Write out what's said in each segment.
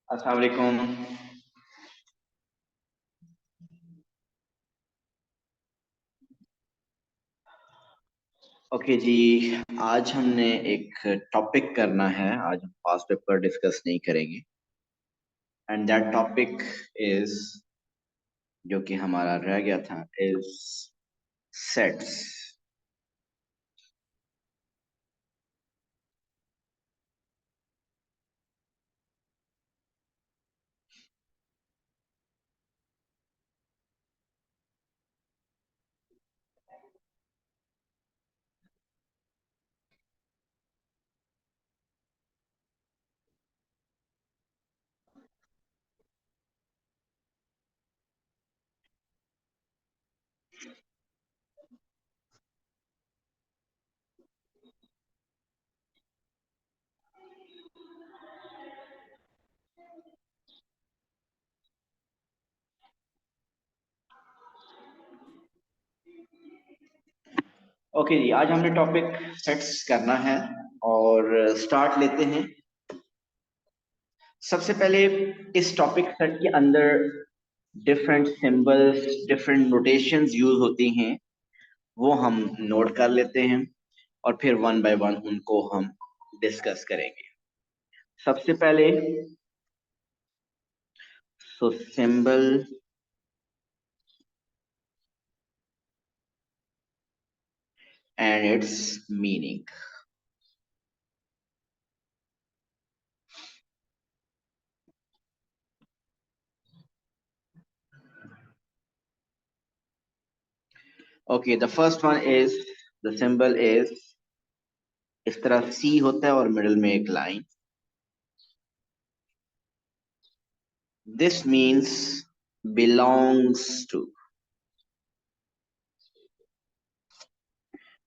अस्सलाम वालेकुम। ओके जी। आज हमने एक टॉपिक करना है। आज हम पास्ट पेपर डिस्कस नहीं करेंगे एंड दैट टॉपिक इज, जो कि हमारा रह गया था, इज सेट्स। ओके जी, आज हमने टॉपिक सेट्स करना है और स्टार्ट लेते हैं। सबसे पहले इस टॉपिक सेट के अंदर different symbols, different notations use होती हैं, वो हम नोट कर लेते हैं और फिर वन बाय वन उनको हम डिस्कस करेंगे। सबसे पहले symbol and its meaning. Okay, the first one is, the symbol is, इस तरह सी होता है और मिडिल में एक line. This means belongs to.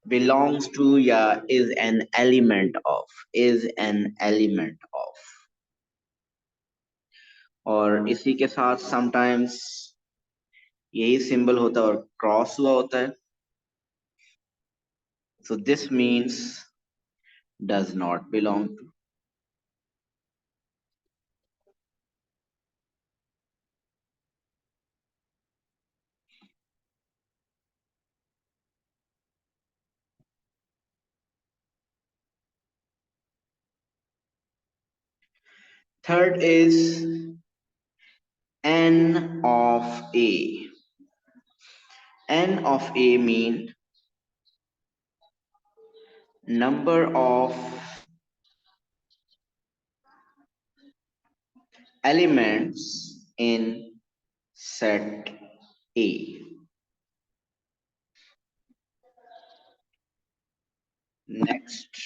Belongs to या is an element of, is an element of. और इसी के साथ समटाइम्स यही सिंबल होता है और क्रॉस हुआ होता है। So this means does not belong to. Third is n of a. N of a mean number of elements in set A. Next,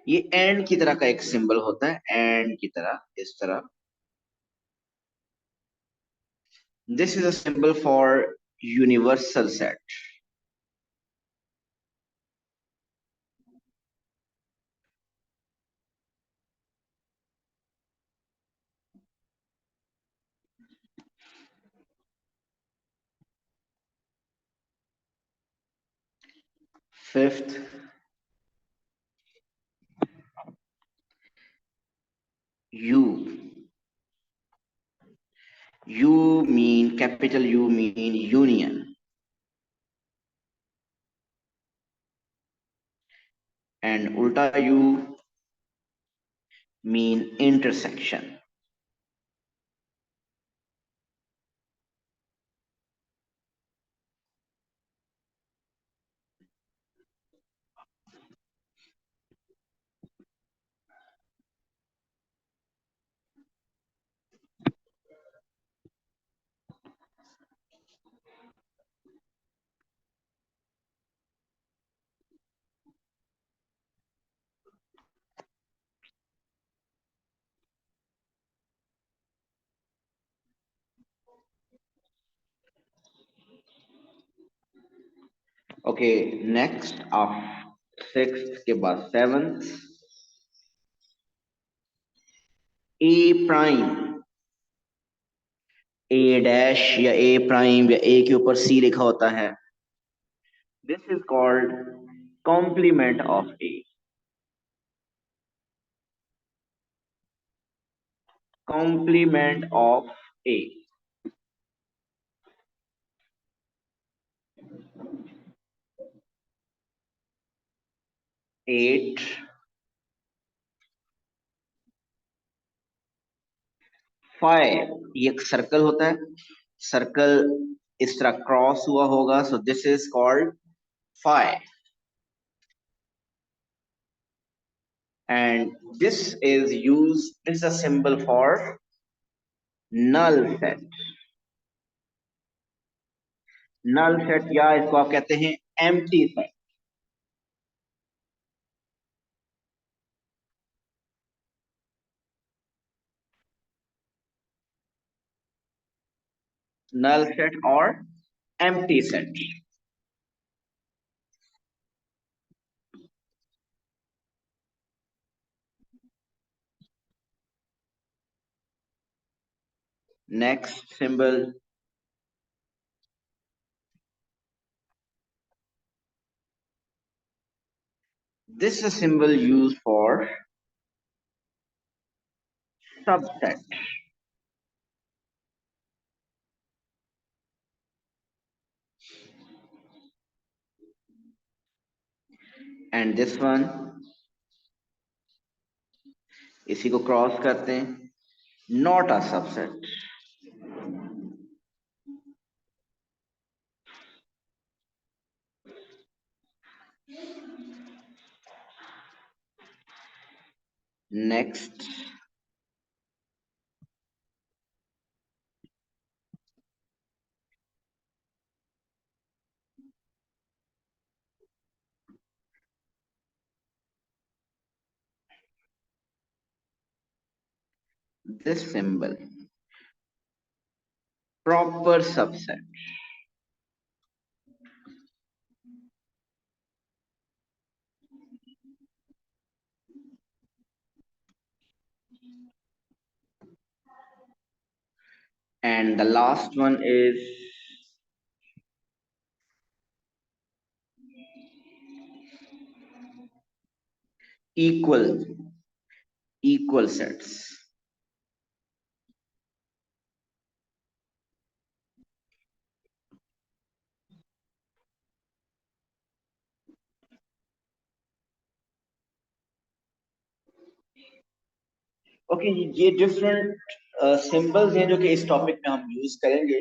ये एंड की तरह का एक सिंबल होता है, एंड की तरह, इस तरह। This is a symbol for universal set. Fifth, U. You mean, capital U mean union, and उल्टा U mean intersection. Okay, next आप सिक्स के बाद seventh, A prime. A dash या ए प्राइम या ए के ऊपर सी लिखा होता है। This is called complement of A. Complement of A. Eight. 5, ये एक सर्कल होता है, सर्कल इस तरह क्रॉस हुआ होगा, सो this is called 5, and this is a symbol for null set. null set या इसको आप कहते हैं empty set. null set or empty set. Next symbol, this is a symbol used for subset. And this one, इसी को cross करते हैं, not a subset. Next, this symbol, proper subset. And the last one is equal sets. Okay, ये different symbols हैं जो कि इस topic में हम यूज करेंगे,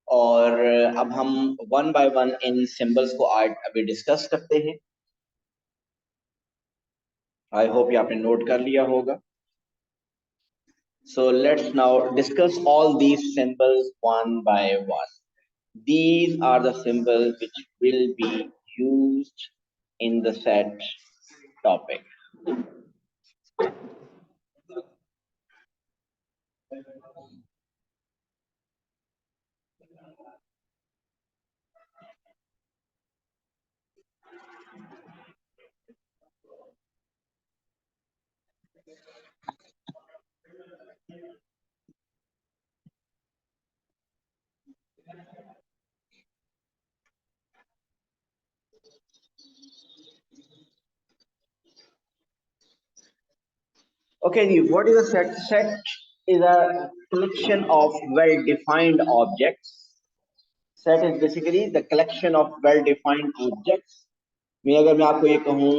और अब हम one by one in symbols को आज अभी डिस्कस करते हैं. आई होप ये आपने नोट कर लिया होगा. So let's now discuss all these symbols one by one. These are the symbols which will be used in the set topic. Okay, what is a set? Set is a collection of well-defined objects. Set is basically the collection of well-defined objects. अगर मैं आपको ये कहूं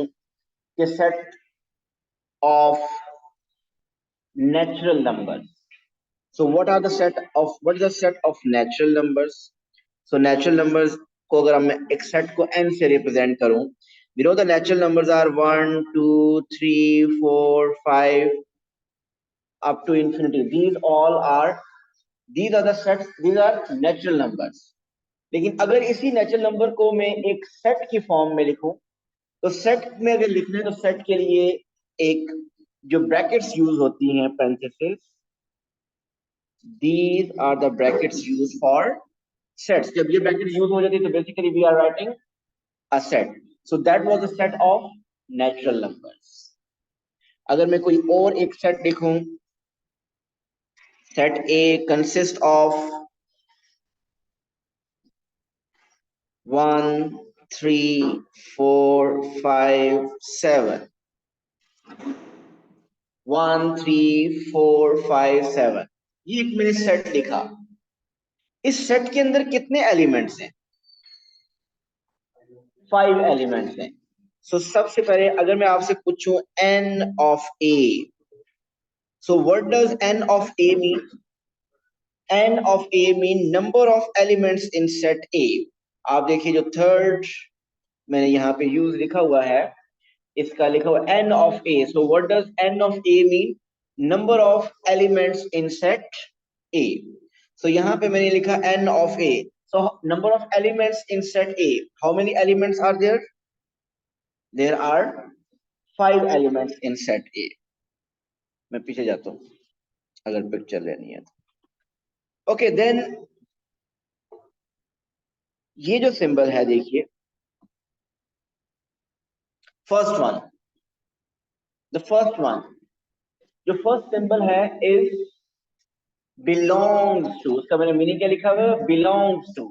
कि set of natural numbers. So what is the set of natural numbers? So natural numbers को अगर मैं एक set को n से represent करूं, we know the natural numbers are 1, 2, 3, 4, 5 up to infinity. These are the sets, these are natural numbers. लेकिन अगर इसी natural number को मैं एक set की form में लिखूं, तो set में अगर लिखने तो set के लिए एक जो brackets use होती हैं, parentheses, these are the brackets used for sets. जब ये brackets use हो जाती है तो basically we are writing a set. So that was a set of natural numbers. अगर मैं कोई और एक set लिखूं, set A consists of 1, 3 4 5 7 1 3 4 5 7 ये एक मैंने सेट लिखा। इस सेट के अंदर कितने एलिमेंट्स हैं? 5 एलिमेंट्स हैं। सो सबसे पहले अगर मैं आपसे पूछूं n of a, so what does n of a mean? n of a mean number of elements in set a। आप देखिए जो थर्ड मैंने यहाँ पे यूज लिखा हुआ है, इसका लिखा हुआ n of a। so what does n of a mean? number of elements in set a। so यहाँ पे मैंने लिखा n of a। so number of elements in set a, how many elements are there? there are 5 elements in set a। मैं पीछे जाता हूँ अगर picture लेनी है तो। ओके देन ये जो सिंबल है देखिए, first one, the first one, जो फर्स्ट सिंबल है इज बिलोंग्स टू। उसका मैंने मीनिंग क्या लिखा हुआ है? Belongs to.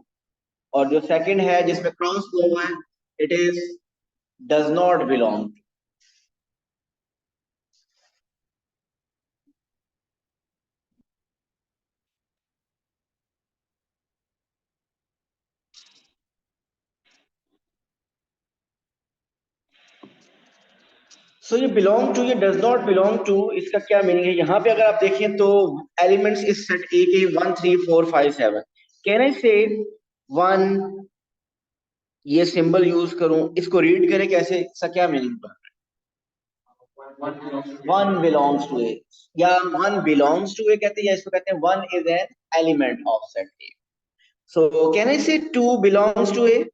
और जो सेकंड है जिसमें क्रॉस हुआ है, it is does not belong. So ये बिलोंग टू, ये डज नॉट बिलोंग टू, इसका क्या मीनिंग है? यहाँ पे अगर आप देखें तो एलिमेंट्स इस सेट ए के 1 3 4 5 7। कैन आई से वन, ये सिंबल यूज करूं, इसको रीड करें कैसे, इसका क्या मीनिंग? वन बिलोंग्स टू ए, या वन बिलोंग्स टू ए कहते हैं, या इसको कहते हैं one is an element of set A. So can I say two belongs to A?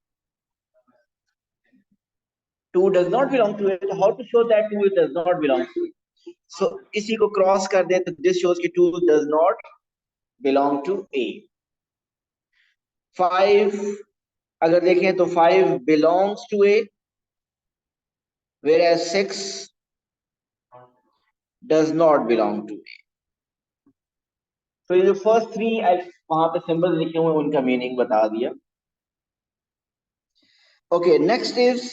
2 does not belong to it. So how to show that 2 does not belong to it? So इसी को cross कर दें तो this shows कि 2 does not belong to A। 5 अगर देखें तो 5 belongs to A, whereas 6 does not belong to A। तो ये जो फर्स्ट थ्री वहां पे सिंबल लिखे हुए उनका मीनिंग बता दिया। Okay next is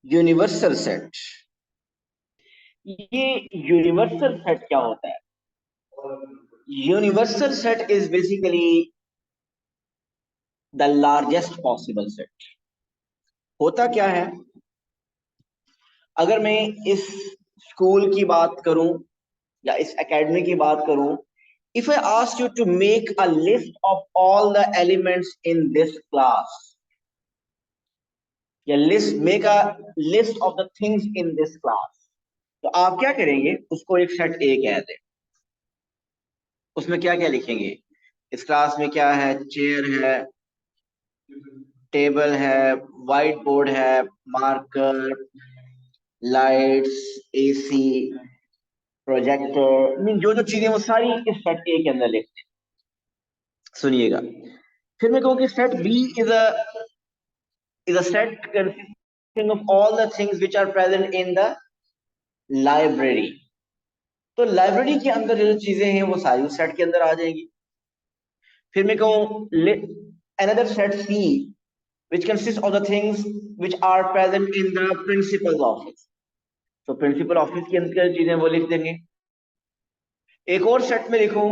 universal set. ये यूनिवर्सल सेट क्या होता है? Universal set is basically the largest possible set. होता क्या है, अगर मैं इस स्कूल की बात करूं या इस एकेडमी की बात करूं, if I ask you to make a list of all the elements in this class, या list make a list of the things in this class, तो आप क्या करेंगे? उसको एक सेट ए कह दें। उसमें क्या क्या लिखेंगे? इस क्लास में क्या है? चेयर है, टेबल है, व्हाइट बोर्ड है, marker, lights, AC, projector, mean जो जो चीजें वो सारी इस सेट ए के अंदर लिखते हैं। सुनिएगा, फिर मैं कहूँ कि set B is a set consisting of all the things which are present in the library. तो लाइब्रेरी के अंदर जो जो चीजें हैं वो सारी उस सेट के अंदर आ जाएंगी। फिर मैं कहूँ another set C which consists of the things which are present in the principal's office। तो प्रिंसिपल ऑफिस के अंदर चीजें वो लिख देंगे। एक और सेट में लिखूं,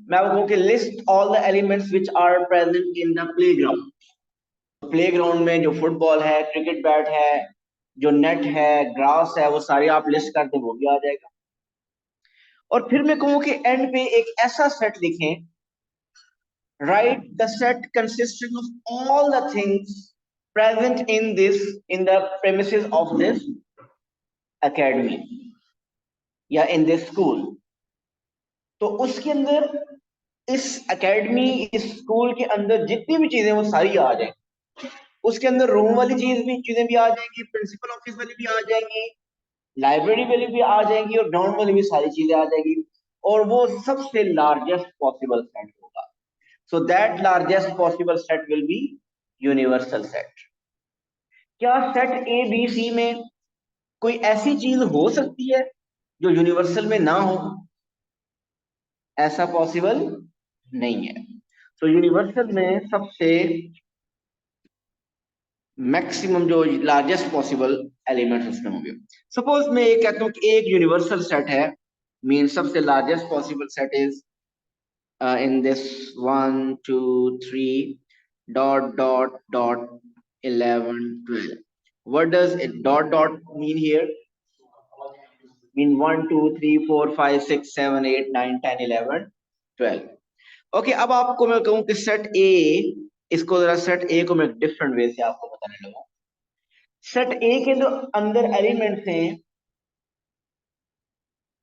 मैं वो कहूं कि list all the elements which are present in the playground. Playground में जो फुटबॉल है, क्रिकेट बैट है, जो नेट है, ग्रास है, वो सारी आप लिस्ट कर दे, वो भी आ जाएगा। और फिर मैं कहूं कि एंड पे एक ऐसा सेट लिखें, right the set consisting of all the things present in the premises of this academy या इन दिस स्कूल। तो उसके अंदर इस एकेडमी, इस स्कूल के अंदर जितनी भी चीजें वो सारी आ जाएंगी। उसके अंदर रूम वाली चीजें भी आ जाएंगी, प्रिंसिपल ऑफिस वाली भी आ जाएंगी, लाइब्रेरी वाली भी आ जाएंगी, और ग्राउंड वाली भी सारी चीजें आ जाएंगी। और वो सबसे लार्जेस्ट पॉसिबल सेट होगा। So that largest possible set will be universal set. क्या सेट ए बी सी में कोई ऐसी चीज हो सकती है जो यूनिवर्सल में ना हो? ऐसा पॉसिबल नहीं है। तो यूनिवर्सल में सबसे मैक्सिमम जो लार्जेस्ट पॉसिबल एलिमेंट्स उसमें होंगे। सपोज मैं ये कहता हूँ कि एक यूनिवर्सल सेट है, मीन सबसे largest possible set is in this 1 2 3 dot dot dot 11 12. What does it dot dot mean here? Mean 1 2 3 4 5 6 7 8 9 10 11 12. Okay, अब आपको मैं कहूं कि सेट ए, इसको जरा सेट ए को मैं डिफरेंट वे से आपको बताने लगा। सेट ए के जो अंदर एलिमेंट्स हैं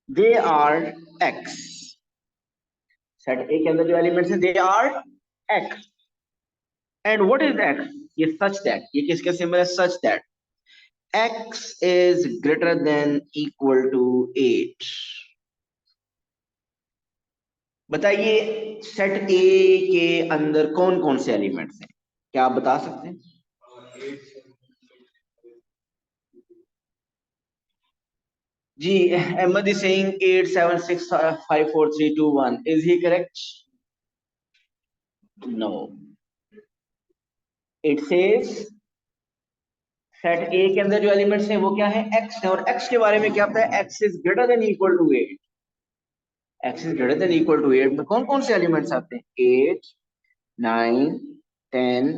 they are x. Set A के अंदर जो एलिमेंट्स हैं they are x. And what is x? Such that दैट, ये किसका सिंबल है? Such that x is greater than equal to 8। बताइए सेट ए के अंदर कौन कौन से एलिमेंट्स हैं, क्या आप बता सकते हैं? जी, Ahmad is saying 8 7 6 5 4 3 2 1। Is he correct? No, it says set A के अंदर जो एलिमेंट्स हैं वो क्या है? x है। और x के बारे में क्या पता है? x is greater than equal to 8। x is greater than equal to 8 में कौन कौन से एलिमेंट्स आते हैं? 8 9 10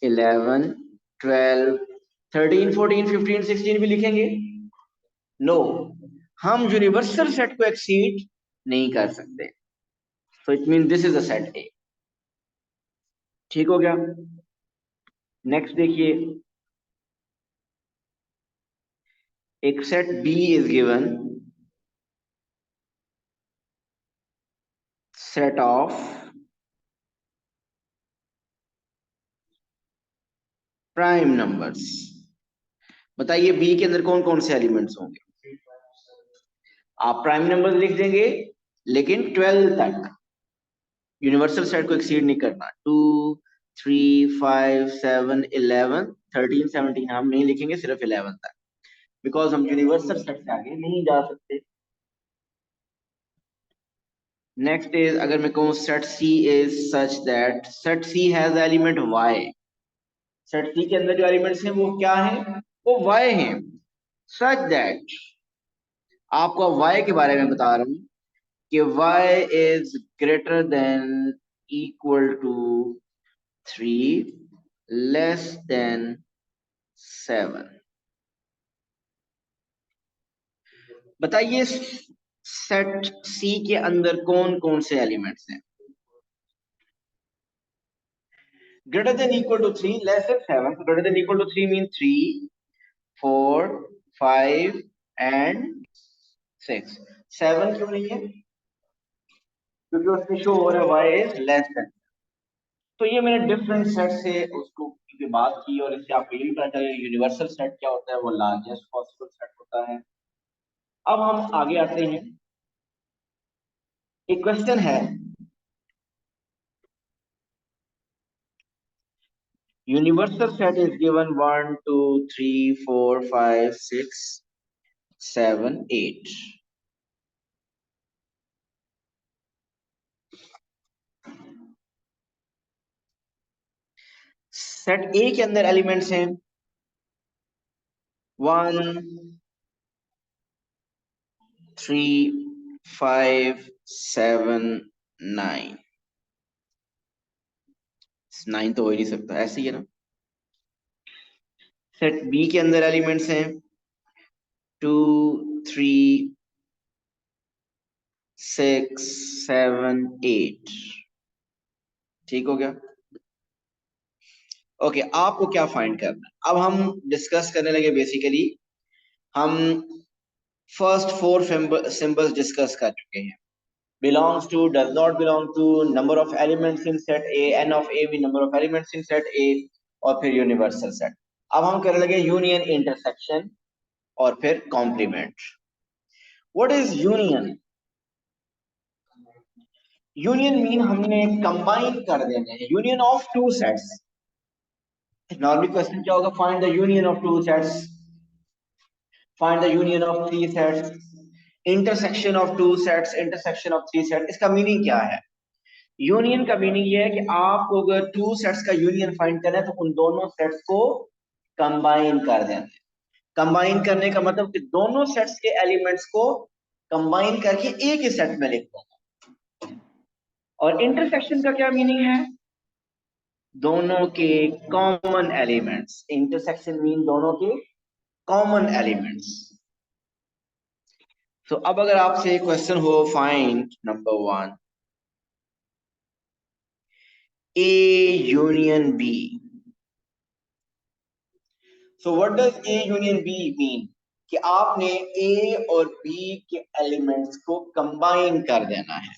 11 12 13 14 15 16 भी लिखेंगे? नो, हम यूनिवर्सल सेट को एक्सीड नहीं कर सकते। So it mean this is a set A. ठीक हो गया? नेक्स्ट देखिए, एक set B is given set of prime numbers. बताइए बी के अंदर कौन कौन से एलिमेंट्स होंगे? आप प्राइम नंबर्स लिख देंगे, लेकिन 12 तक। यूनिवर्सल सेट को एक्सीड नहीं करना। 2 3 5 7 11 13 17 हम नहीं लिखेंगे, सिर्फ 11 तक, बिकॉज हम यूनिवर्सल सेट से आगे नहीं जा सकते। नेक्स्ट इज, अगर मैं कहूँ set C is such that set C has element Y. Set C के अंदर जो एलिमेंट्स हैं वो क्या है? वो वाई हैं। सच दैट, आपको वाई के बारे में बता रहा हूं कि y is greater than equal to 3 less than 7। बताइए सेट सी के अंदर कौन कौन से एलिमेंट्स हैं? Greater than equal to 3 less than 7। Greater than equal to 3 mean 3 4 5 and 6। 7 क्यों नहीं है? क्योंकि उसमें शो हो रहा है वाई इज लेस देन। तो ये मैंने डिफरेंट सेट से उसको की बात की, और इससे आपको ये भी पता चला यूनिवर्सल सेट क्या होता है, वो लार्जेस्ट पॉसिबल सेट होता है। अब हम आगे आते हैं। एक क्वेश्चन है, universal set is given 1 2 3 4 5 6 7 8। Set A के अंदर एलिमेंट्स हैं 1 3 5 7 9। 9 तो हो ही नहीं सकता, ऐसे ही है ना। सेट बी के अंदर एलिमेंट्स हैं 2 3 6 7 8। ठीक हो गया? ओके, आपको क्या फाइंड करना है? अब हम डिस्कस करने लगे। बेसिकली हम फर्स्ट फोर सिंबल्स डिस्कस कर चुके हैं। belongs to, does not belong to, number of elements in set A, n of A भी number of elements in set A, और फिर यूनिवर्सल सेट। अब हम करने लगे यूनियन, इंटरसेक्शन और फिर complement. What is union? Union mean हमने कंबाइन कर देने हैं, union of two sets. Normally question क्या होगा? Find the union of two sets, find the union of three sets, intersection of two sets, intersection of three sets. इसका meaning क्या है? Union का मीनिंग ये है कि आपको अगर टू सेट्स का यूनियन फाइंड करना है तो उन दोनों सेट्स को कंबाइन कर देते हैं। कंबाइन करने का मतलब कि दोनों सेट्स के एलिमेंट्स को कंबाइन करके एक ही सेट में लिखते हैं। और इंटरसेक्शन का क्या मीनिंग है? दोनों के कॉमन एलिमेंट्स। इंटरसेक्शन मीन दोनों के कॉमन एलिमेंट्स। तो अब अगर आपसे क्वेश्चन हो, find number 1 A union B. So what does A union B mean? कि आपने ए और बी के एलिमेंट्स को कंबाइन कर देना है।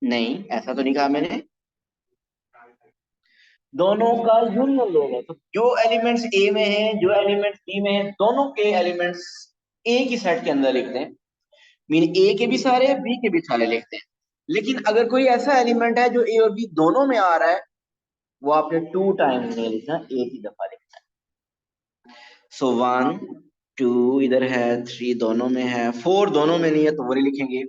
नहीं, ऐसा तो नहीं कहा मैंने। दोनों का यूनियन लेना, तो जो एलिमेंट्स ए में हैं, जो एलिमेंट्स बी में हैं, दोनों के एलिमेंट्स एक ही सेट के अंदर लिखते हैं। मीन ए के भी सारे, बी के भी सारे लिखते हैं। लेकिन अगर कोई ऐसा एलिमेंट है जो ए और बी दोनों में आ रहा है, वो आपने 2 टाइम्स नहीं लिखना, एक ही दफा लिखना है। सो 1 2 इधर है, 3 दोनों में है, 4 दोनों में नहीं है तो वो नहीं लिखेंगे,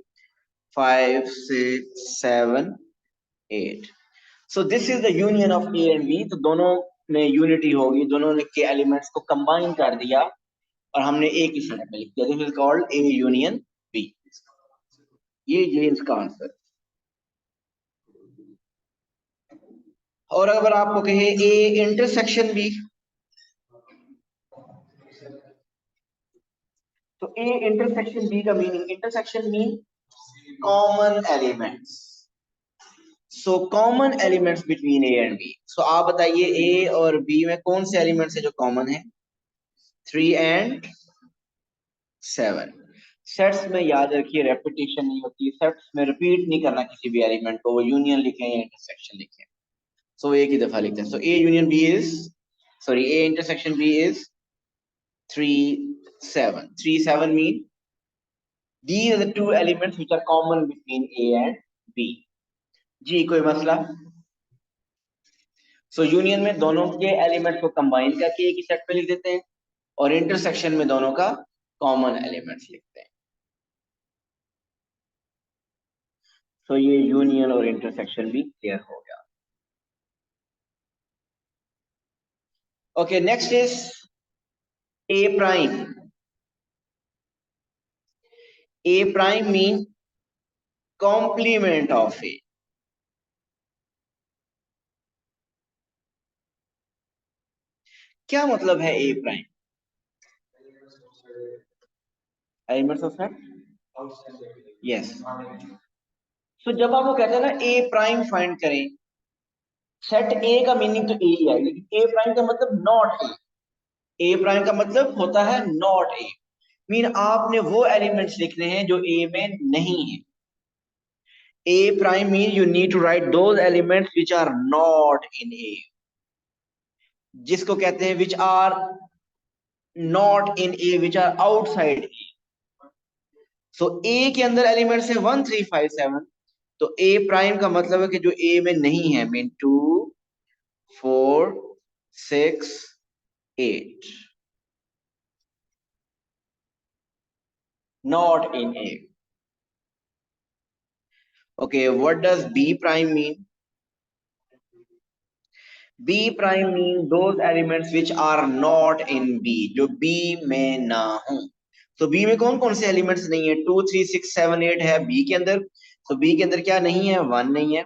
5 6 7 8। So this is the union of A and B. तो दोनों में यूनिटी होगी, दोनों ने के एलिमेंट्स को कंबाइन कर दिया और हमने एक ही सेट में लिख दिया। This is called A union B. ये इसका आंसर। और अगर आपको कहे ए इंटरसेक्शन बी, तो ए इंटरसेक्शन बी का meaning, intersection mean common elements. So common elements between A and B. So आप बताइए ए और बी में कौन से एलिमेंट्स है जो कॉमन है? 3 एंड 7। सेट्स में याद रखिए रेपिटेशन नहीं होती, सेट्स में रिपीट नहीं करना किसी भी एलिमेंट को, वो यूनियन लिखें या इंटरसेक्शन लिखें। सो एक ही दफा लिखते हैं। So A union B is, sorry, A intersection B is 3 7। 3 7 mean these are the two elements which are common between A and B। जी कोई मसला? सो यूनियन में दोनों के एलिमेंट्स को कंबाइन करके एक ही सेट पे लिख देते हैं, और इंटरसेक्शन में दोनों का कॉमन एलिमेंट्स लिखते हैं। सो ये यूनियन और इंटरसेक्शन भी क्लियर हो गया। Okay, next is A prime. A prime mean complement of A. क्या मतलब है A prime? Elements of set, yes. So जब आप वो कहते हैं ना ए प्राइम फाइंड करें, सेट ए का मीनिंग तो ए ही है, लेकिन ए प्राइम का मतलब नॉट ए। ए प्राइम का मतलब होता है नॉट ए। मीन आपने वो एलिमेंट्स लिखने हैं जो ए में नहीं है। A prime mean you need to write those elements which are not in A, जिसको कहते हैं which are not in A, which are outside A. So A के अंदर एलिमेंट्स है 1 3 5 7। तो ए प्राइम का मतलब है कि जो ए में नहीं है, mean 2 4 6 8, not in A। Okay, what does B prime mean? B prime means those elements which are not in B, जो B में ना हो। तो B में कौन कौन से एलिमेंट्स नहीं है? 2 3 6 7 8 है B के अंदर। तो B के अंदर क्या नहीं है? 1 नहीं है,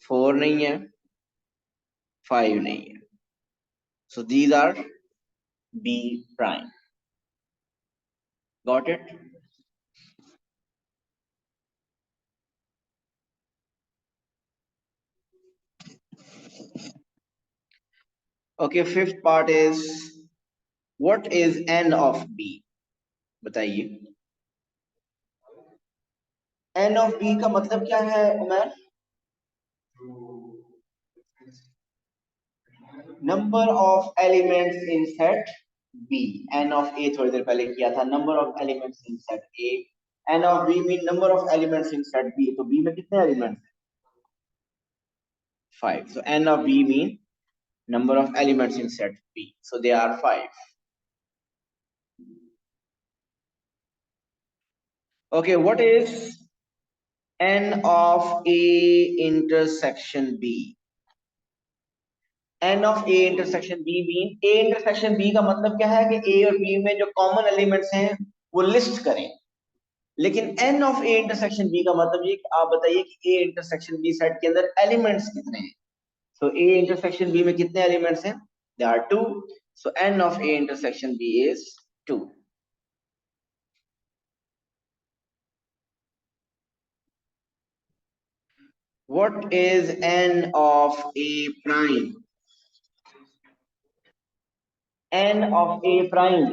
4 नहीं है, 5 नहीं है। So these are B prime। Got it? Okay, fifth part is what is N of B? बताइए। N of B का मतलब क्या है Umar? Number of elements in set B. N of A थोड़ी देर पहले किया था, number of elements in set A. N of B mean number of elements in set B. तो बी में कितने एलिमेंट्स हैं? 5। So n of b mean number of elements in set B, so they are 5। Okay, what is n of a intersection B? N of A intersection B mean A intersection B का मतलब क्या है कि ए और B में जो common elements हैं वो लिस्ट करें। लेकिन n of A intersection B का मतलब ये कि आप बताइए कि ए इंटरसेक्शन बी सेट के अंदर एलिमेंट्स कितने हैं। सो ए इंटरसेक्शन बी में कितने एलिमेंट्स हैं? They are two. So n of A intersection B is 2। What is n of a prime? n of a prime,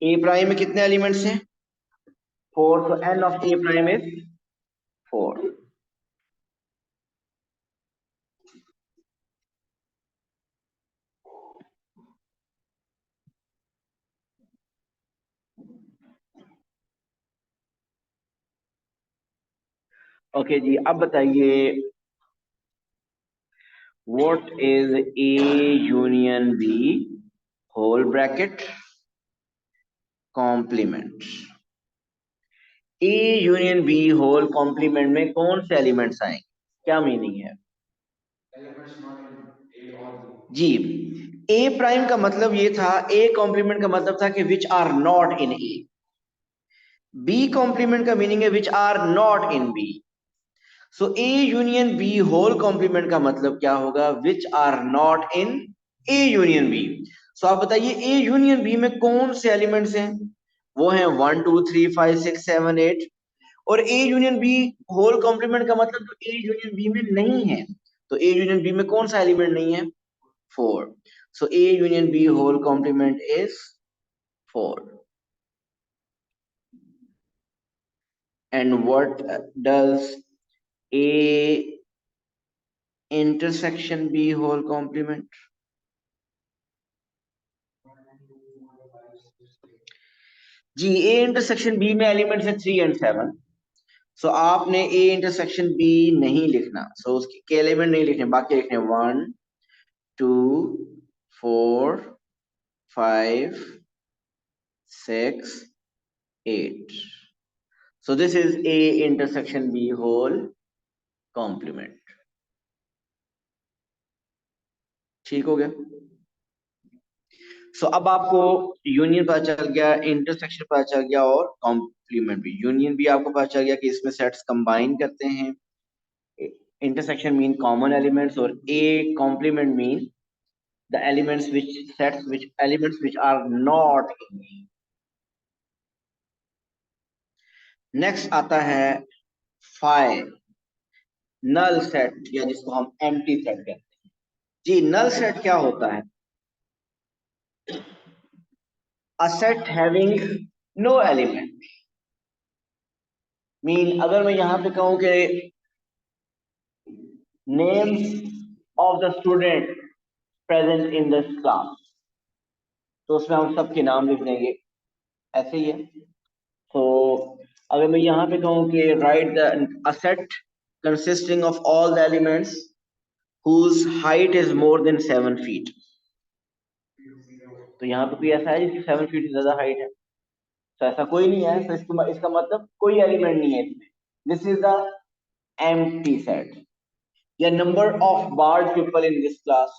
a prime में कितने एलिमेंट्स हैं? 4। तो n of a prime is 4। Okay जी, अब बताइए what is a union b whole bracket complement? A union B whole complement में कौन से elements आएंगे? क्या मीनिंग है? एलिमेंट्स नॉट इन ए और बी जी। ए प्राइम का मतलब ये था, ए कॉम्प्लीमेंट का मतलब था कि which are not in A. B complement का मीनिंग है which are not in B. So A union B whole complement का मतलब क्या होगा? Which are not in A union B. So आप बताइए ए यूनियन बी में कौन से एलिमेंट्स हैं? वो हैं 1 2 3 5 6 7 8। और A union B whole complement का मतलब तो ए यूनियन बी में नहीं है। तो ए यूनियन बी में कौन सा एलिमेंट नहीं है? 4। So A union B whole complement is 4। And what does A intersection B whole complement? जी, A इंटरसेक्शन B में एलिमेंट्स है 3 और 7। सो आपने A इंटरसेक्शन B नहीं लिखना। सो उसके के एलिमेंट नहीं लिखने, बाकी लिखने 1 2 4 5 6 8। So this is A intersection B whole complement। ठीक हो गया? सो अब आपको यूनियन पता चल गया, इंटरसेक्शन पता चल गया और कॉम्प्लीमेंट भी। यूनियन भी आपको पता चल गया कि इसमें सेट्स कंबाइन करते हैं। इंटरसेक्शन मीन कॉमन एलिमेंट्स और A complement mean the elements which sets which elements which are not in A. Next आता है फाई नल सेट, या जिसको हम एम्प्टी सेट कहते हैं। जी, नल सेट क्या होता है? A set having no element. Mean अगर मैं यहां पे कहूं कि names of the student present in this class, तो उसमें हम सबके नाम लिख देंगे, ऐसे ही है। तो अगर मैं यहाँ पे कहूँ कि right the a set consisting of all the elements whose height is more than 7 feet, तो यहाँ पे कोई ऐसा है जिसकी 7 फीट से ज्यादा हाइट है? तो ऐसा कोई नहीं है। तो इसका मतलब कोई एलिमेंट नहीं है इसमें। This is the empty set. या number of bald people in this class,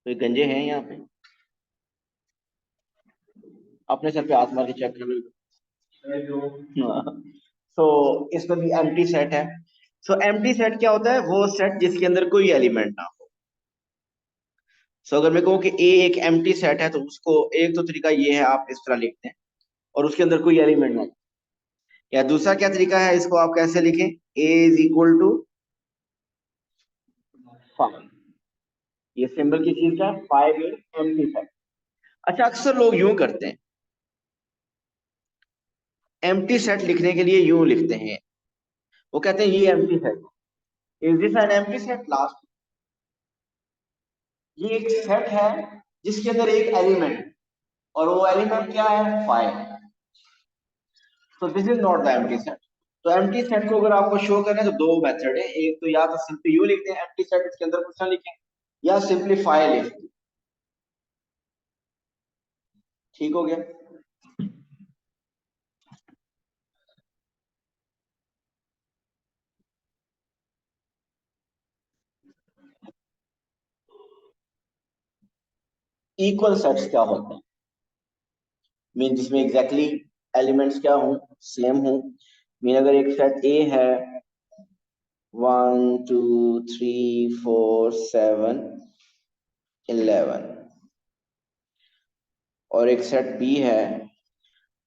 कोई गंजे हैं यहाँ पे? अपने सर पे हाथ मार के चेक कर लो। सो इसमें भी एम्प्टी सेट है। सो एम्प्टी सेट क्या होता है? वो सेट जिसके अंदर कोई एलिमेंट ना हो। सो अगर मैं कहूँ कि ए एक एम्प्टी सेट है, तो उसको एक तो तरीका ये है, आप इस तरह लिखते हैं और उसके अंदर कोई एलिमेंट ना। या दूसरा क्या तरीका है, इसको आप कैसे लिखें? ए इज इक्वल टू 5। ये सिंबल की चीज क्या है? 5 इज एम्प्टी सेट। अच्छा, अक्सर लोग यूं करते हैं, एम्प्टी सेट लिखने के लिए यूं लिखते हैं, वो कहते हैं ये empty set. Is this an empty set? Last, ये एक सेट है जिसके अंदर एक एलिमेंट, और वो एलिमेंट क्या है? 5। तो this is not the empty set. तो एम्प्टी सेट को अगर आपको शो करना है तो दो मेथड है। एक तो या तो सिंपली यू लिखते हैं एम्प्टी सेट, इसके अंदर कुछ ना लिखें, या सिंपलीफाई लिखते हैं। ठीक हो गया? इक्वल सेट्स क्या होते हैं? मीन जिसमें एग्जैक्टली एलिमेंट्स क्या हों, सेम हों। मीन अगर एक सेट ए है 1 2 3 4 7 11 और एक सेट बी है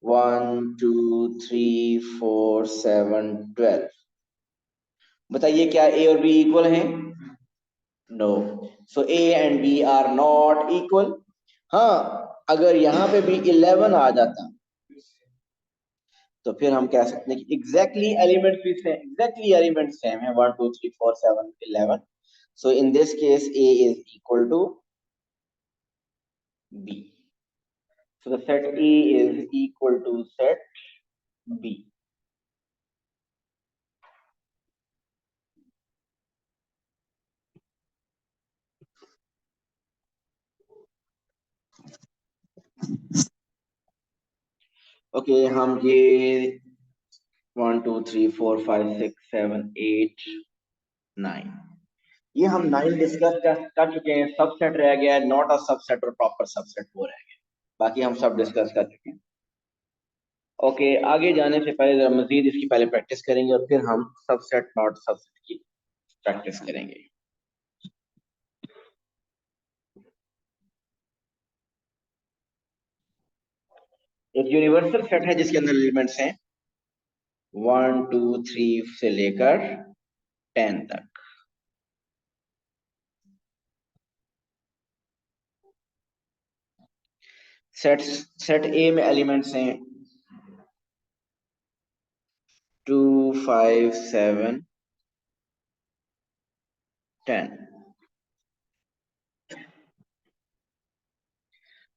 1 2 3 4 7 12, बताइए क्या ए और बी इक्वल हैं? No. So A and B are not equal. हाँ, अगर यहाँ पे भी 11 आ जाता तो फिर हम कह सकते हैं कि एग्जैक्टली एलिमेंट भी सेम, एग्जैक्टली एलिमेंट सेम है 1 2 3 4 7 11। So in this case A is equal to B. So the set A is equal to set B. Okay, हम ये 1 2 3 4 5 6 7 8 9, ये हम 9 डिस्कस कर चुके हैं। सबसेट रह गया है, नॉट अ सबसेट और प्रॉपर सबसेट, वो रह गया। बाकी हम सब डिस्कस कर चुके हैं। ओके, आगे जाने से पहले जरा मजीद इसकी पहले प्रैक्टिस करेंगे और फिर हम सबसेट नॉट सबसेट की प्रैक्टिस करेंगे। एक यूनिवर्सल सेट है जिसके अंदर एलिमेंट्स हैं 1 2 3 से लेकर 10 तक। सेट ए में एलिमेंट्स हैं 2 5 7 10।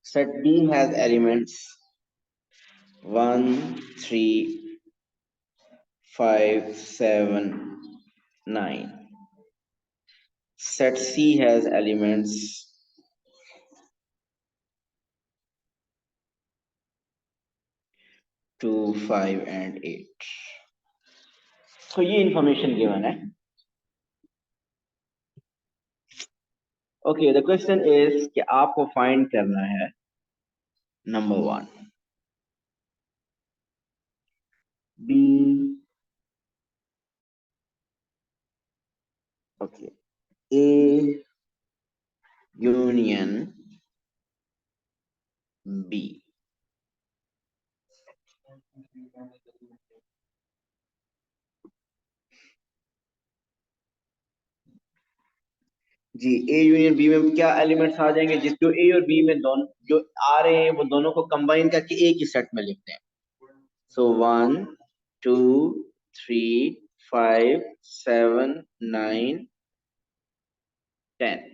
Set B has elements 1 3 5 7 9. Set C has elements 2 5 and 8। तो ये इंफॉर्मेशन गिवन है। ओके, द क्वेश्चन इज कि आपको फाइंड करना है number 1 B. Okay, A union B. जी, ए यूनियन बी में क्या एलिमेंट्स आ जाएंगे? जिस जो ए और बी में दोनों जो आ रहे हैं वो दोनों को कंबाइन करके एक ही सेट में लिखते हैं। So 1 2 3 5 7 9 10।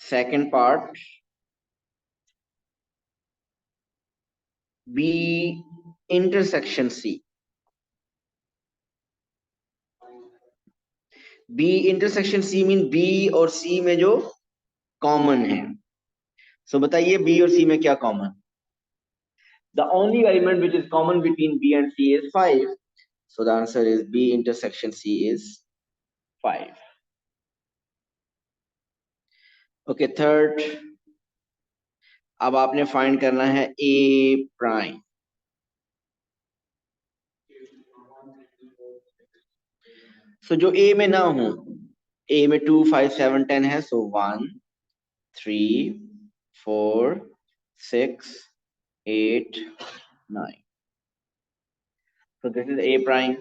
Second part B intersection C. B intersection C mean B और सी में जो कॉमन है। सो बताइए बी और सी में क्या common? The only element which is common between B and C is 5। So the answer is B intersection C is 5। Okay, third, अब आपने फाइंड करना है ए प्राइम। सो जो ए में ना हो, ए में 2 5 7 10 है, सो 1 3 4 6 8 9। So this is A prime.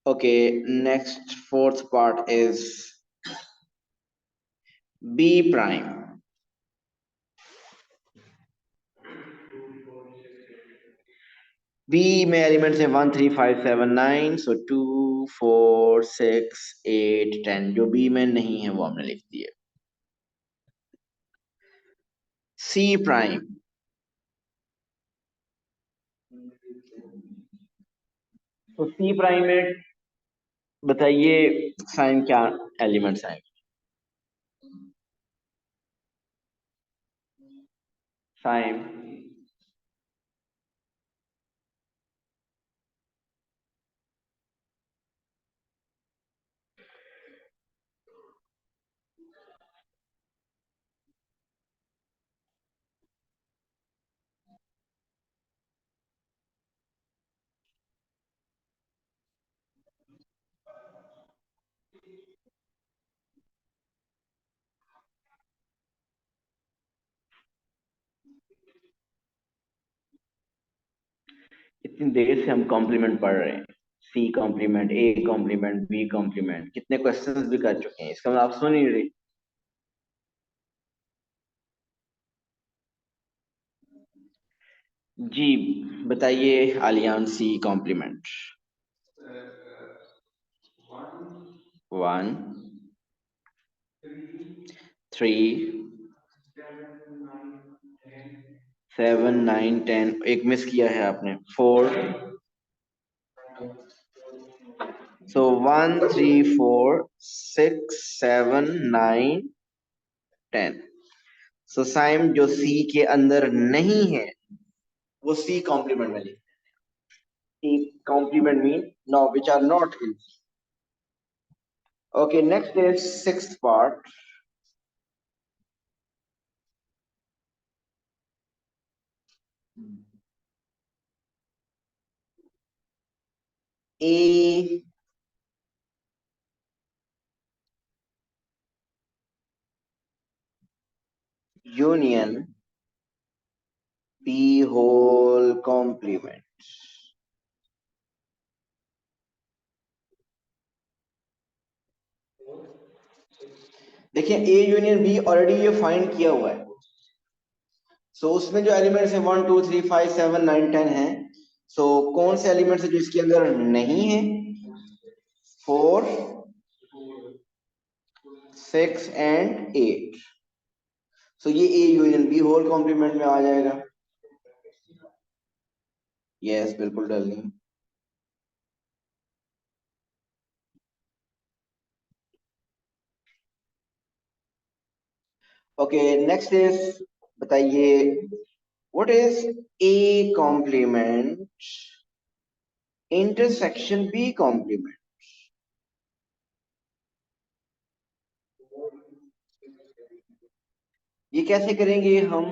Okay, next fourth part is B prime. B में एलिमेंट्स है 1 3 5 7 9। सो 2 4 6 8 10। जो B में नहीं है वो हमने लिख दिया। C prime. तो C प्राइम में बताइए साइन क्या एलिमेंट्स आएंगे? साइन इतनी देर से हम कॉम्प्लीमेंट पढ़ रहे हैं, C complement, A complement, B complement, कितने क्वेश्चंस भी कर चुके हैं, इसका मतलब आप सुन ही नहीं रही। जी बताइए Aliyan, C complement. One, three, 7, 9, 10, एक मिस किया है आपने, 4। सो 1, 3, 4, 6, 7, 9, 10। सो साइम जो सी के अंदर नहीं है वो सी कॉम्प्लीमेंट में लिखते हैं। C complement mean no which are not in. Okay, next is sixth part. A union B whole complement. देखिए ए यूनियन बी ऑलरेडी ये फाइंड किया हुआ है। सो उसमें जो एलिमेंट्स है 1, 2, 3, 5, 7, 9, 10 है। सो कौन से एलिमेंट्स है जो इसके अंदर नहीं है? 4, 6 एंड 8। सो ये A union B whole complement में आ जाएगा। यस, बिल्कुल डालिए। ओके, नेक्स्ट इज, बताइए what is A complement intersection B complement? ये कैसे करेंगे हम?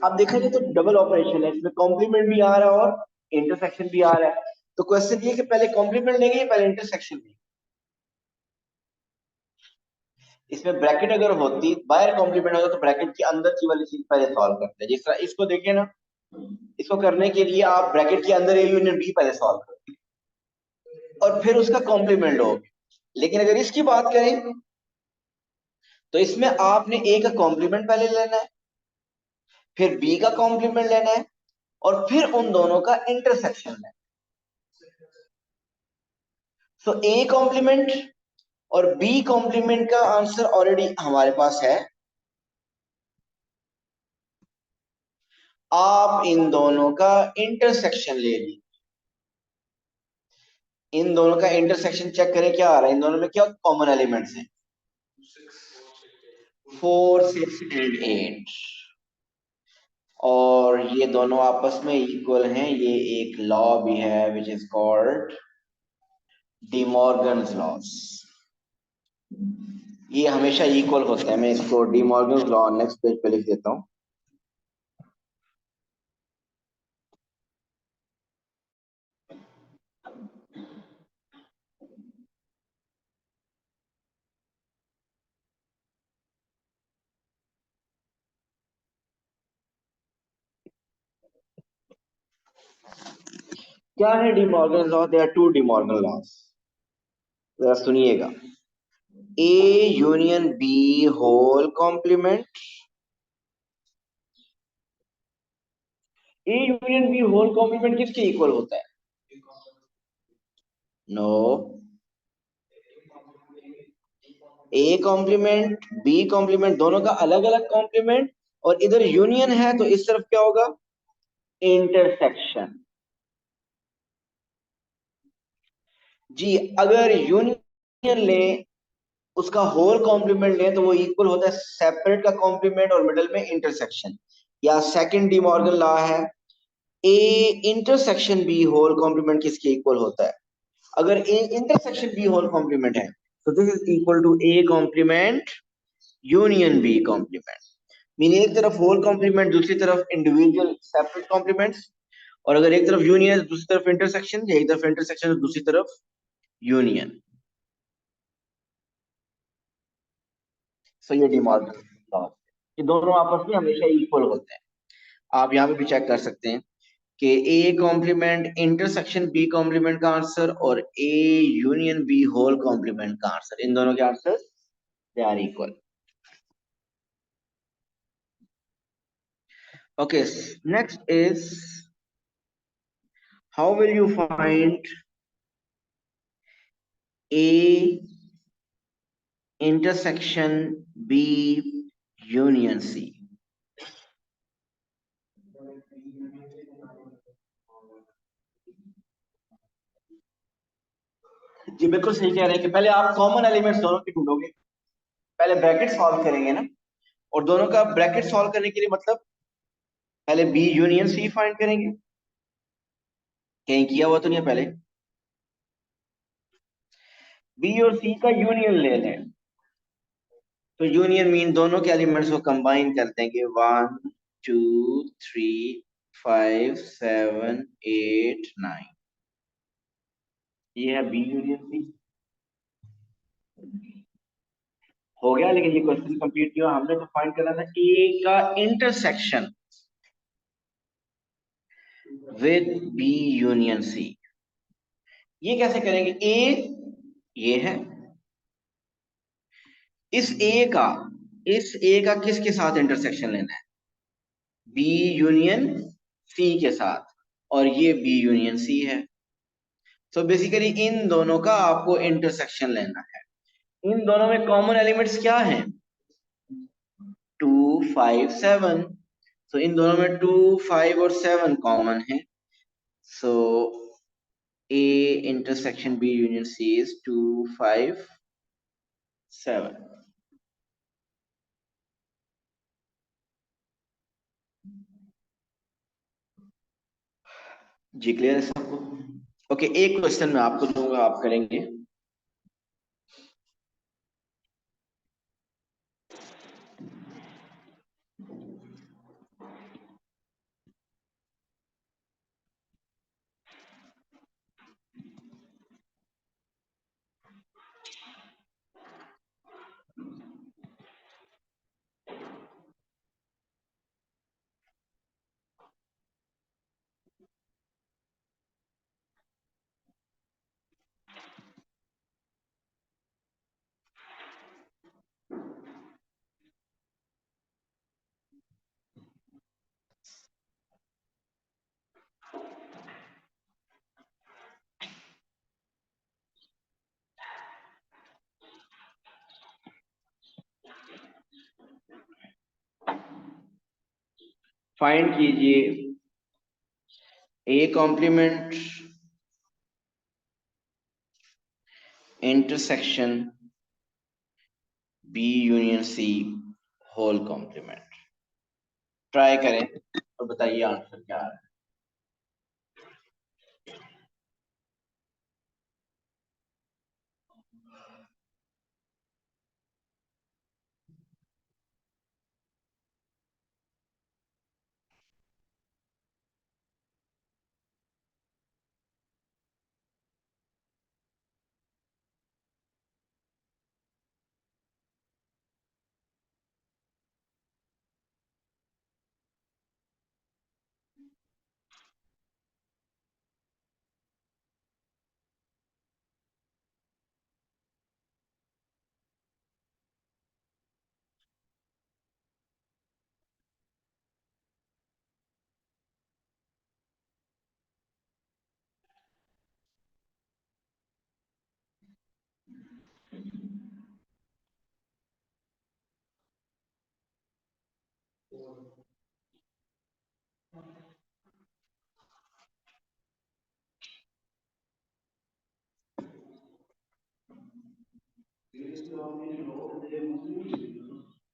अब देखेंगे तो डबल ऑपरेशन है इसमें, कॉम्प्लीमेंट भी आ रहा है और इंटरसेक्शन भी आ रहा है। तो क्वेश्चन ये कि पहले कॉम्प्लीमेंट लेंगे या पहले इंटरसेक्शन लेंगे? इसमें ब्रैकेट अगर होती, बाहर कॉम्प्लीमेंट होता तो ब्रैकेट के अंदर की वाली चीज पहले सॉल्व करते हैं। जिस तरह इसको देखिए ना, इसको करने के लिए आप ब्रैकेट के अंदर ए यूनियन बी पहले सॉल्व करो और फिर उसका कॉम्प्लीमेंट लो। लेकिन अगर इसकी बात करें तो इसमें आपने ए का कॉम्प्लीमेंट पहले लेना है, फिर बी का कॉम्प्लीमेंट लेना है और फिर उन दोनों का इंटरसेक्शन लेना है। सो ए कॉम्प्लीमेंट और बी कॉम्प्लीमेंट का आंसर ऑलरेडी हमारे पास है। आप इन दोनों का इंटरसेक्शन ले लीजिए। इन दोनों का इंटरसेक्शन चेक करें क्या आ रहा है, इन दोनों में क्या कॉमन एलिमेंट्स हैं? 4, 6 एंड 8। और ये दोनों आपस में इक्वल हैं। ये एक लॉ भी है which is called De Morgan's laws. ये हमेशा इक्वल होता है। मैं इसको De Morgan's law next page पे लिख देता हूँ। क्या है De Morgan law? There are two De Morgan laws, जरा सुनिएगा। A union B whole complement. A union B whole complement किसके इक्वल होता है? No, A complement B complement दोनों का अलग अलग कॉम्प्लीमेंट, और इधर यूनियन है तो इस तरफ क्या होगा? इंटरसेक्शन। जी, अगर यूनियन ले, उसका होल कॉम्प्लीमेंट लें तो वो इक्वल होता है सेपरेट का कॉम्प्लीमेंट और मिडल में इंटरसेक्शन। या सेकंड डी मॉर्गन लॉ है, A intersection B whole complement किसके इक्वल होता है? अगर A intersection B whole complement है तो this is equal to A complement union B complement. Mean एक तरफ होल कॉम्प्लीमेंट, दूसरी तरफ इंडिविजुअल सेपरेट कॉम्प्लीमेंट्स। और अगर एक तरफ यूनियन है तो दूसरी तरफ इंटरसेक्शन, या एक तरफ इंटरसेक्शन है तो दूसरी तरफ यूनियन। सो ये डी मॉर्गन लॉ। ये दोनों आपस में हमेशा इक्वल होते हैं। आप यहाँ पे भी चेक कर सकते हैं कि A complement intersection B complement का आंसर और A union B whole complement का आंसर, इन दोनों के answer they are equal. Okay, next is how will you find A intersection B union C? जी बिल्कुल सही कह रहे हैं कि पहले आप कॉमन एलिमेंट्स दोनों की ढूंढोगे, पहले ब्रैकेट सॉल्व करेंगे ना, और दोनों का ब्रैकेट सॉल्व करने के लिए मतलब पहले बी यूनियन सी फाइंड करेंगे। कहीं किया हुआ तो नहीं है पहले? बी और सी का यूनियन ले लें, तो यूनियन मीन दोनों के एलिमेंट्स को कंबाइन कर देंगे, 1 2 3 5 7 8 9, ये है बी यूनियन सी। हो गया, लेकिन ये क्वेश्चन कंप्लीट किया, हमने तो फाइंड करना था ए का intersection with B union C. ये कैसे करेंगे? ए ये है, इस ए का किसके साथ इंटरसेक्शन लेना है? बी यूनियन सी के साथ, और ये बी यूनियन सी है। तो बेसिकली इन दोनों का आपको इंटरसेक्शन लेना है। इन दोनों में कॉमन एलिमेंट्स क्या हैं? 2 5 7। तो इन दोनों में 2 5 और 7 कॉमन है। So A intersection B union C is 2 5 7। जी क्लियर है सबको? ओके, एक क्वेश्चन मैं आपको दूंगा, आप करेंगे। फाइंड कीजिए A complement intersection B union C whole complement. Try करें और बताइए आंसर क्या आ रहा है।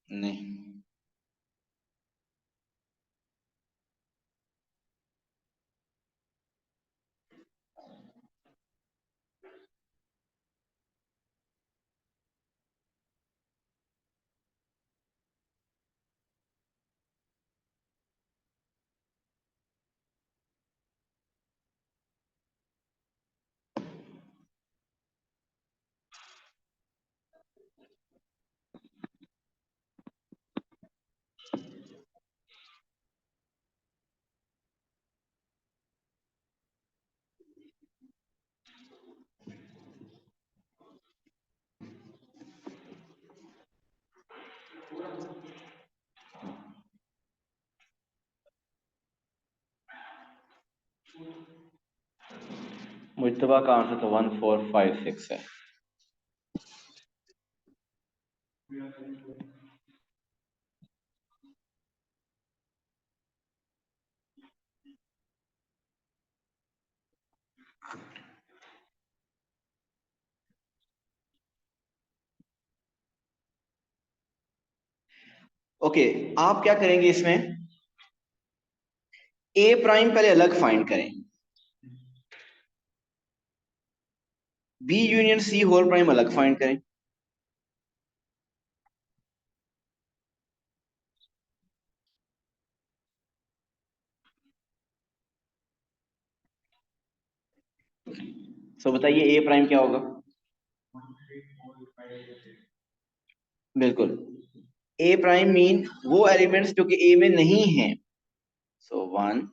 नहीं, मुज्तबा का आंसर तो 1456 है। ओके, आप क्या करेंगे इसमें, ए प्राइम पहले अलग फाइंड करें, B union C whole prime अलग फाइंड करें। सो बताइए ए प्राइम क्या होगा। बिल्कुल, ए प्राइम मीन वो एलिमेंट्स जो कि ए में नहीं है। So one,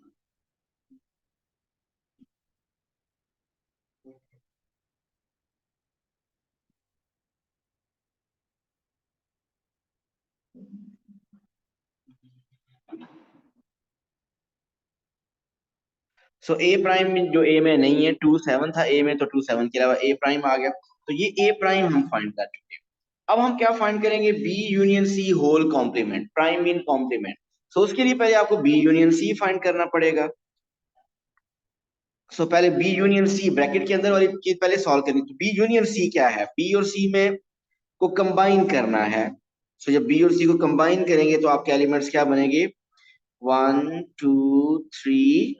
so A prime जो ए में नहीं है, 27 था ए में, तो 27 के अलावा ए प्राइम आ गया, तो ये ए प्राइम हम फाइंड कर चुके हैं। अब हम क्या फाइंड करेंगे, B union C whole complement, prime mean complement. So उसके लिए पहले आपको बी यूनियन सी फाइंड करना पड़ेगा। सो पहले बी यूनियन सी ब्रैकेट के अंदर वाली चीज पहले सॉल्व करनी, तो बी यूनियन सी क्या है, बी और सी में को कंबाइन करना है। सो जब बी और सी को कंबाइन करेंगे तो आपके एलिमेंट्स क्या बनेंगे, 1 2 3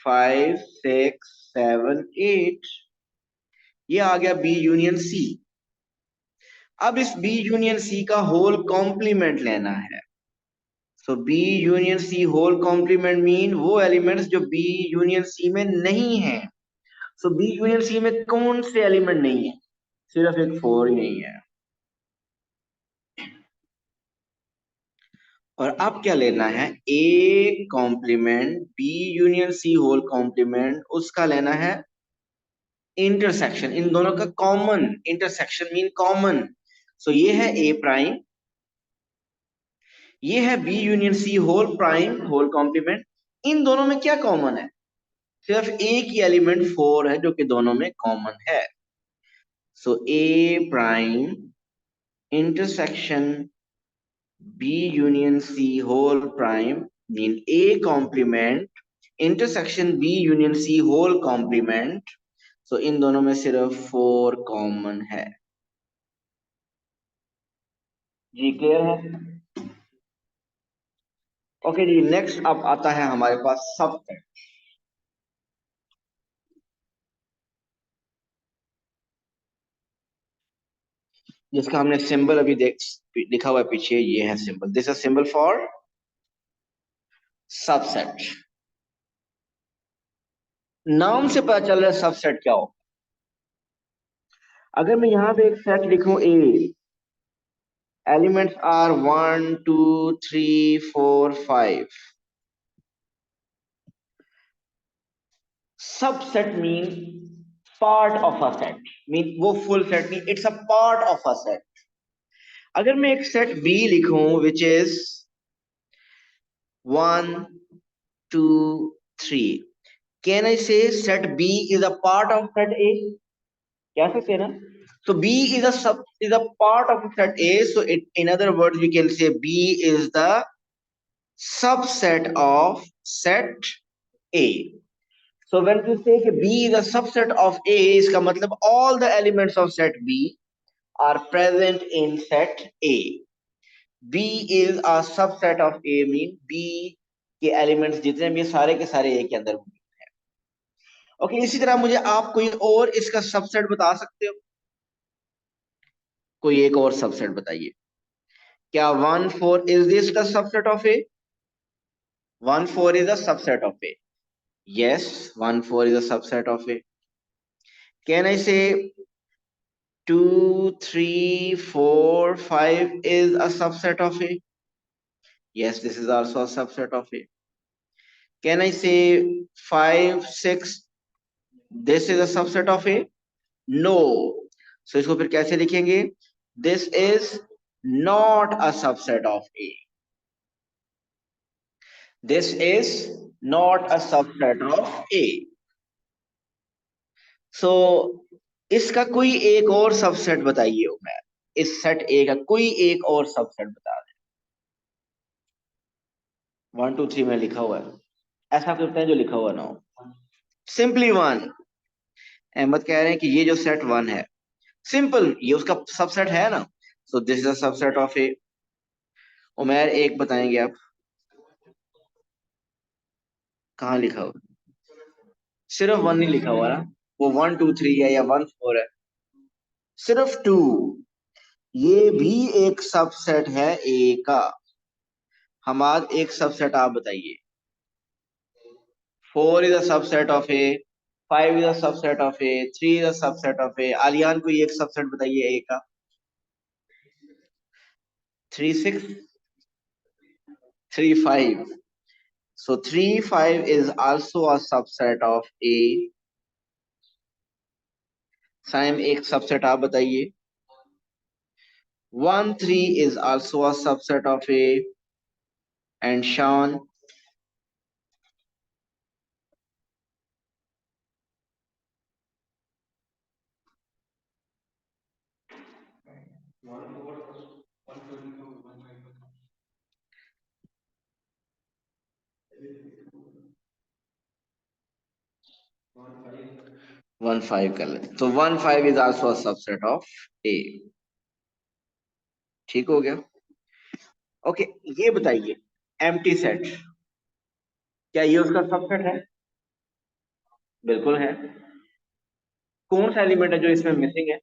5 6 7 8, ये आ गया बी यूनियन सी। अब इस बी यूनियन सी का होल कॉम्प्लीमेंट लेना है। So B union C whole complement mean वो एलिमेंट्स जो बी यूनियन सी में नहीं है। सो बी यूनियन सी में कौन से एलिमेंट नहीं है, सिर्फ एक 4 ही नहीं है। और अब क्या लेना है, A complement B union C whole complement, उसका लेना है इंटरसेक्शन, इन दोनों का common, intersection mean common. So ये है ए प्राइम, ये है B union C whole prime whole complement. इन दोनों में क्या कॉमन है, सिर्फ एक ही एलिमेंट 4 है जो कि दोनों में कॉमन है। So A prime intersection B union C whole prime mean A complement intersection B union C whole complement. So इन दोनों में सिर्फ 4 कॉमन है। जी क्लियर है। ओके जी, नेक्स्ट अब आता है हमारे पास सबसेट, जिसका हमने सिंबल अभी देख लिखा हुआ है पीछे, ये है symbol, this is symbol for subset. नाम से पता चल रहा है सबसेट क्या हो। अगर मैं यहां पे एक सेट लिखूं A, elements are 1 2 3 4 5, subset mean part of a set, mean वो फुल सेट नहीं, it's a part of a set. अगर मैं एक सेट बी लिखूं which is 1 2 3, can I say set B is a part of set A, कह सकते हैं ना। So B is a part of set A. So in other words, we can say B is the subset of set A. So when we say कि B is a subset of A, इसका मतलब all the elements of set B are present in set A. B is a subset of A mean B के elements जितने भी सारे के सारे A के अंदर होंगे। ओके, इसी तरह मुझे आप कोई और इसका सबसेट बता सकते हो, कोई एक और सबसेट बताइए। क्या 1 4 is this the subset of A? 1 4 is a subset of A. Yes, 1 4 is a subset of A. Can I say 2 3 4 5 is a subset of A? Yes, this is also a subset of A. Can I say 5 6, this is a subset of A? No. So इसको फिर कैसे लिखेंगे? This is not a subset of A. This is not a subset of A. सो इसका कोई एक और subset बताइए उमर, इस सेट ए का कोई एक और सबसेट बता दें। 1 2 3 में लिखा हुआ है, ऐसा करते हैं जो लिखा हुआ ना हो। Simply one. अहमद कह रहे हैं कि ये जो सेट वन है, सिंपल ये उसका सबसेट है ना। So this is a subset of A. Umar एक बताएंगे आप, कहाँ लिखा हुआ? सिर्फ वन नहीं लिखा हुआ ना, वो 1 2 3 है या 1 4 है, सिर्फ टू। ये भी एक सबसेट है ए का। हम आज एक सबसेट आप बताइए। 4 is a subset of A, 5 is a subset of A, 3 is a subset of A. आलियान कोई एक सबसेट बताइए ए का। 3 6, 3 5। So 3 5 is also a subset of A। Saim एक सबसेट आप बताइए। 1 3 is also a subset of A। And Sean? 1 5 कर लेते, तो 1 5 is also a subset of A। ठीक हो गया। ओके, ये बताइए, एम्प्टी सेट क्या ये उसका सबसेट है? बिल्कुल है। कौन सा एलिमेंट है जो इसमें मिसिंग है?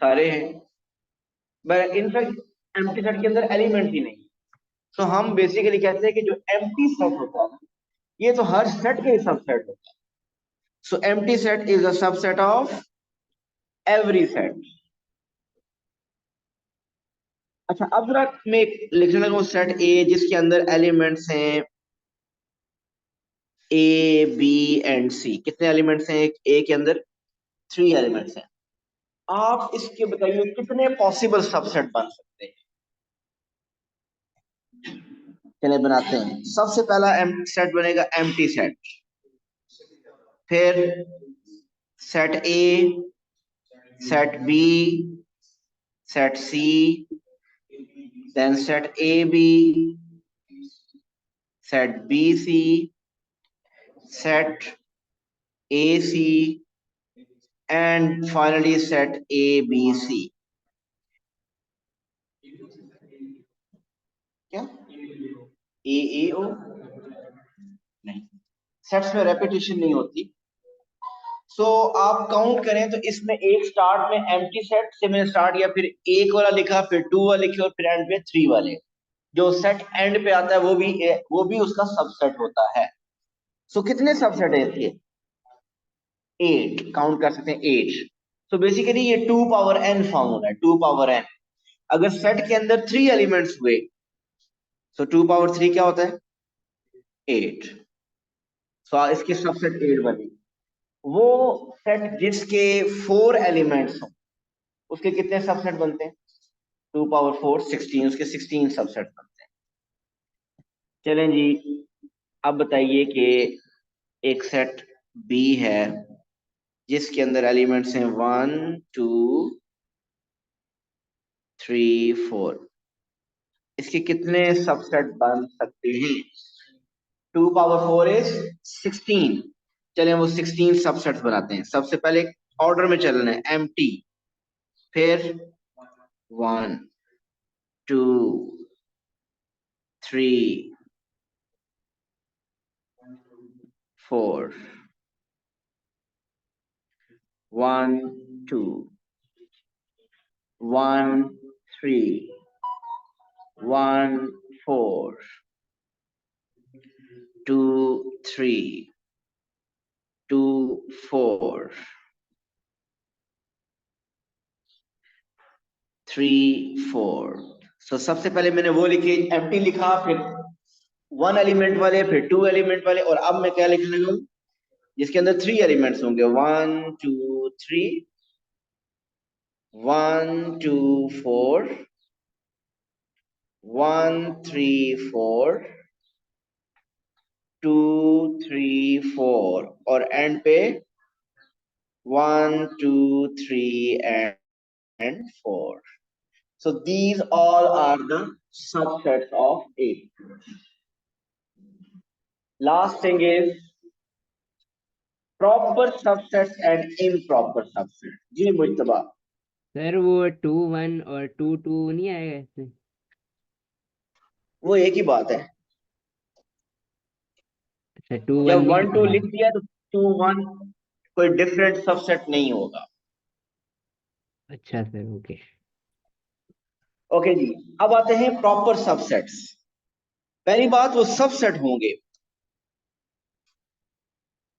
सारे हैं, बट इनफैक्ट एम्प्टी सेट के अंदर एलिमेंट ही नहीं। तो हम बेसिकली कहते हैं कि जो एम्प्टी सेट होता है ना, ये तो हर सेट के सबसेट होता है। सो empty set is a subset of every set. अच्छा, अब जरा मैं लिखने लगा सेट ए जिसके अंदर एलिमेंट्स हैं ए बी एंड सी। कितने एलिमेंट्स हैं एक ए के अंदर? 3 एलिमेंट्स हैं। आप इसके बताइए कितने पॉसिबल सबसेट बन सकते हैं। चलिए बनाते हैं। सबसे पहला सेट बनेगा एम्प्टी सेट, फिर set A, set B, set C, then set A B, set B C, set A C, and finally set A B C. क्या? ए ए ओ? नहीं, सेट्स में रेपिटेशन नहीं होती। सो आप काउंट करें तो इसमें एक स्टार्ट में एम्प्टी सेट से मैंने स्टार्ट किया, फिर एक वाला लिखा, फिर टू वाला लिखे, और फिर एंड पे 3 वाले। जो सेट एंड पे आता है वो भी उसका सबसेट होता है। सो कितने सबसेट है इसके? 8, काउंट कर सकते हैं 8। सो बेसिकली ये 2 पावर n फॉर्मूला है, 2 पावर n। अगर सेट के अंदर 3 एलिमेंट्स हुए, तो 2 पावर 3 क्या होता है? 8। सो इसकी सबसेट 8 बनी। वो सेट जिसके 4 एलिमेंट्स हो, उसके कितने सबसेट बनते हैं? 2 पावर 4 16, उसके 16 सबसेट बनते हैं। चलें जी, अब बताइए कि एक सेट बी है जिसके अंदर एलिमेंट्स हैं 1 2 3 4। इसके कितने सबसेट बन सकते हैं? 2 पावर 4 इज 16। चलें वो 16 सबसेट्स बनाते हैं। सबसे पहले ऑर्डर में चलना है, एम्प्टी, फिर 1 2 3 4। 1 2 1 3 1 4 2 3 2 4 3 4। सो सबसे पहले मैंने वो लिखे, एम्प्टी लिखा, फिर 1 एलिमेंट वाले, फिर 2 एलिमेंट वाले, और अब मैं क्या लिखने लगा? जिसके अंदर 3 एलिमेंट्स होंगे, 1 2 3, 1 2 4, 1 3 4, 2 3 4, और एंड पे 1, 2, 3, and 4. So these all are the subsets of 8. Last thing is proper subsets and improper subsets. जी मुज्तबा, सर वो 2 1 और 2 2 नहीं आएगा इसमें? वो एक ही बात है। अच्छा 2 1 जब नहीं 1 2 आएगा। लिख दिया तो 2 1 कोई डिफरेंट सबसेट नहीं होगा। अच्छा सर, ओके। ओके जी, अब आते हैं प्रॉपर सबसेट्स। पहली बात, वो सबसेट होंगे,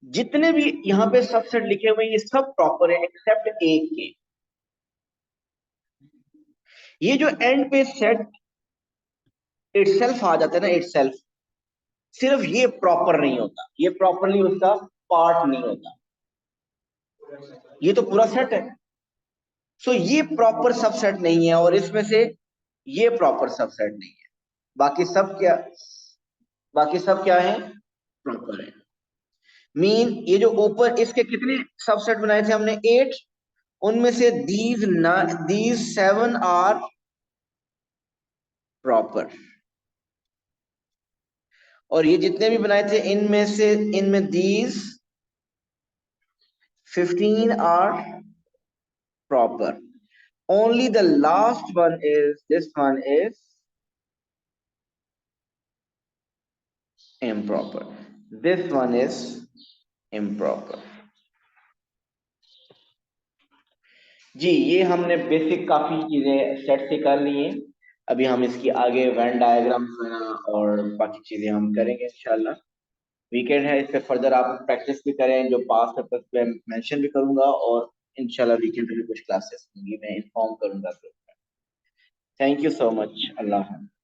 जितने भी यहाँ पे सबसेट लिखे हुए हैं ये सब प्रॉपर है एक्सेप्ट एक के। ये जो एंड पे सेट इटसेल्फ आ जाता है ना, इटसेल्फ, सिर्फ ये प्रॉपर नहीं होता, ये प्रॉपरली उसका पार्ट नहीं होता, ये तो पूरा सेट है। सो ये प्रॉपर सबसेट नहीं है, और इसमें से ये प्रॉपर सबसेट नहीं है। बाकी सब क्या, बाकी सब क्या है, प्रॉपर है। मीन ये जो ऊपर इसके कितने सबसेट बनाए थे हमने, 8, उनमें से दीज 7 आर प्रॉपर, और ये जितने भी बनाए थे इनमें से, इनमें these 15 are proper. Only the last one is, this one is improper, this one is improper। जी, ये हमने बेसिक काफी चीजें सेट से कर ली हैं। अभी हम इसकी आगे वेन डायग्राम और बाकी चीजें हम करेंगे इंशाल्लाह। वीकेंड है, इस पे फर्दर आप प्रैक्टिस भी करें, जो पास पेपर्स पे मेंशन भी करूंगा, और इंशाल्लाह वीकेंड पे भी कुछ क्लासेस होंगी, मैं इन्फॉर्म करूंगा ग्रुप में। थैंक यू सो मच, अल्लाह हाफ़िज़।